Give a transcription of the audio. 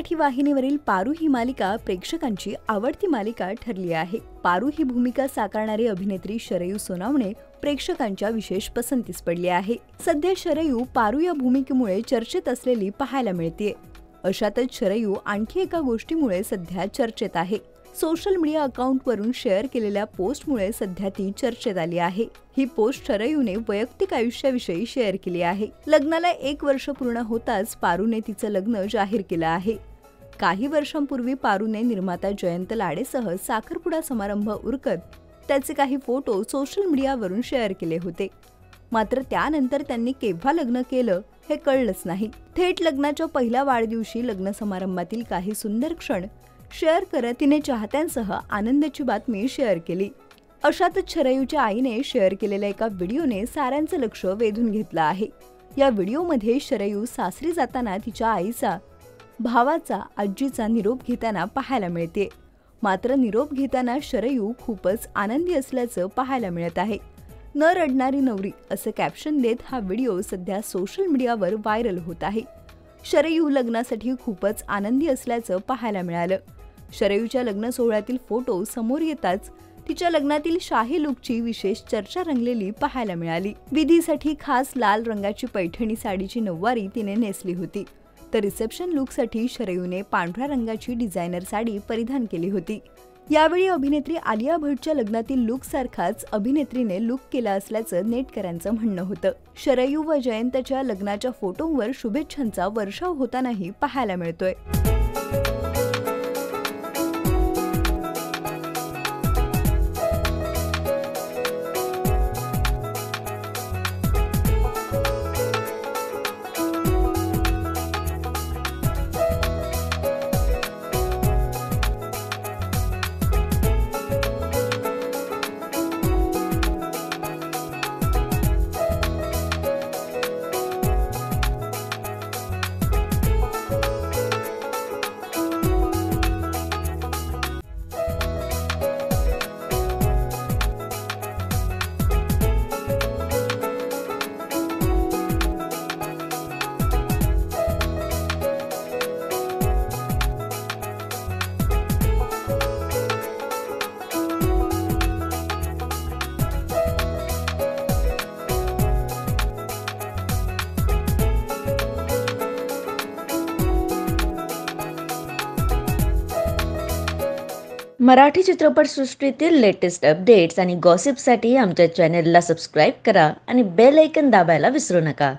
मराठी वाहिनीवरील पारू ही मालिका प्रेक्षकांची आवडती मालिका ठरली आहे। पारू ही भूमिका साकारणारी अभिनेत्री शरयू सोनावणे प्रेक्षकांच्या विशेष पसंतीस पडली आहे। सध्या शरयू पारू या भूमिकेमुळे चर्चेत असलेली पाहायला मिळते। अशातच शरयू आणखी एका गोष्टीमुळे सध्या चर्चेत आहे। सोशल मीडिया अकाउंटवरून शेअर केलेल्या पोस्टमुळे सध्या ती चर्चेत आली आहे। ही पोस्ट शरयूने वैयक्तिक आयुष्याविषयी शेअर केली आहे। लग्नाला 1 वर्ष पूर्ण होताच पारूने तिचं लग्न जाहीर केलं आहे। काही वर्षांपूर्वी पारूने निर्माता जयंत लाडेसह साखरपुडा समारंभ उरकत त्याचे काही फोटो सोशल मीडियावरून शेअर केले होते। मात्र त्यानंतर त्यांनी केव्हा लग्न केलं हे कळलंच नाही। थेट लग्नाच्या पहिल्या वाढदिवशी लग्न समारंभातील काही सुंदर क्षण शेअर करत तिने चाहत्यांसह आनंदाची बातमी शेअर केली। अशातच शरयूच्या आईने शेअर केलेल्या एका व्हिडिओने साऱ्यांचं लक्ष वेधून घेतलं आहे। या व्हिडिओमध्ये शरयू सासरी जाताना तिच्या आईचा, भावाचा, आजीचा निरोप घेताना पाहायला मिळते। मात्र निरोप घेताना शरयू खूपच आनंदी असल्याचं पाहायला मिळत आहे। न रडणारी नवरी असं कॅप्शन देत हा व्हिडिओ सध्या सोशल मीडियावर व्हायरल होत आहे। शरयू लग्नासाठी खूपच आनंदी असल्याचं पाहायला मिळालं। शरयूच्या लग्न सोहळ्यातील फोटो समोर येताच तिच्या लग्नातील शाही लुकची विशेष चर्चा रंगलेली पाहायला मिळाली। विधीसाठी खास लाल रंगाची पैठणी साडीची नऊवारी तिने नेसली होती, तर रिसेप्शन लुकसाठी शरयूने पांढऱ्या रंगाची डिझायनर साडी परिधान केली होती। यावेळी अभिनेत्री आलिया भट्टच्या लग्नातील लुक सारखाच अभिनेत्रीने लुक केला असल्याचं नेटकऱ्यांचं म्हणणं होतं। शरयू व जयंतच्या लग्नाच्या फोटोंवर शुभेच्छांचा वर्षाव होतानाही पाहायला मिळतोय। मराठी चित्रपटसृष्टीतील लेटेस्ट अपडेट्स आणि गॉसिपसाठी आमच्या चॅनेलला सबस्क्राईब करा आणि बेल आयकॉन दाबायला विसरू नका।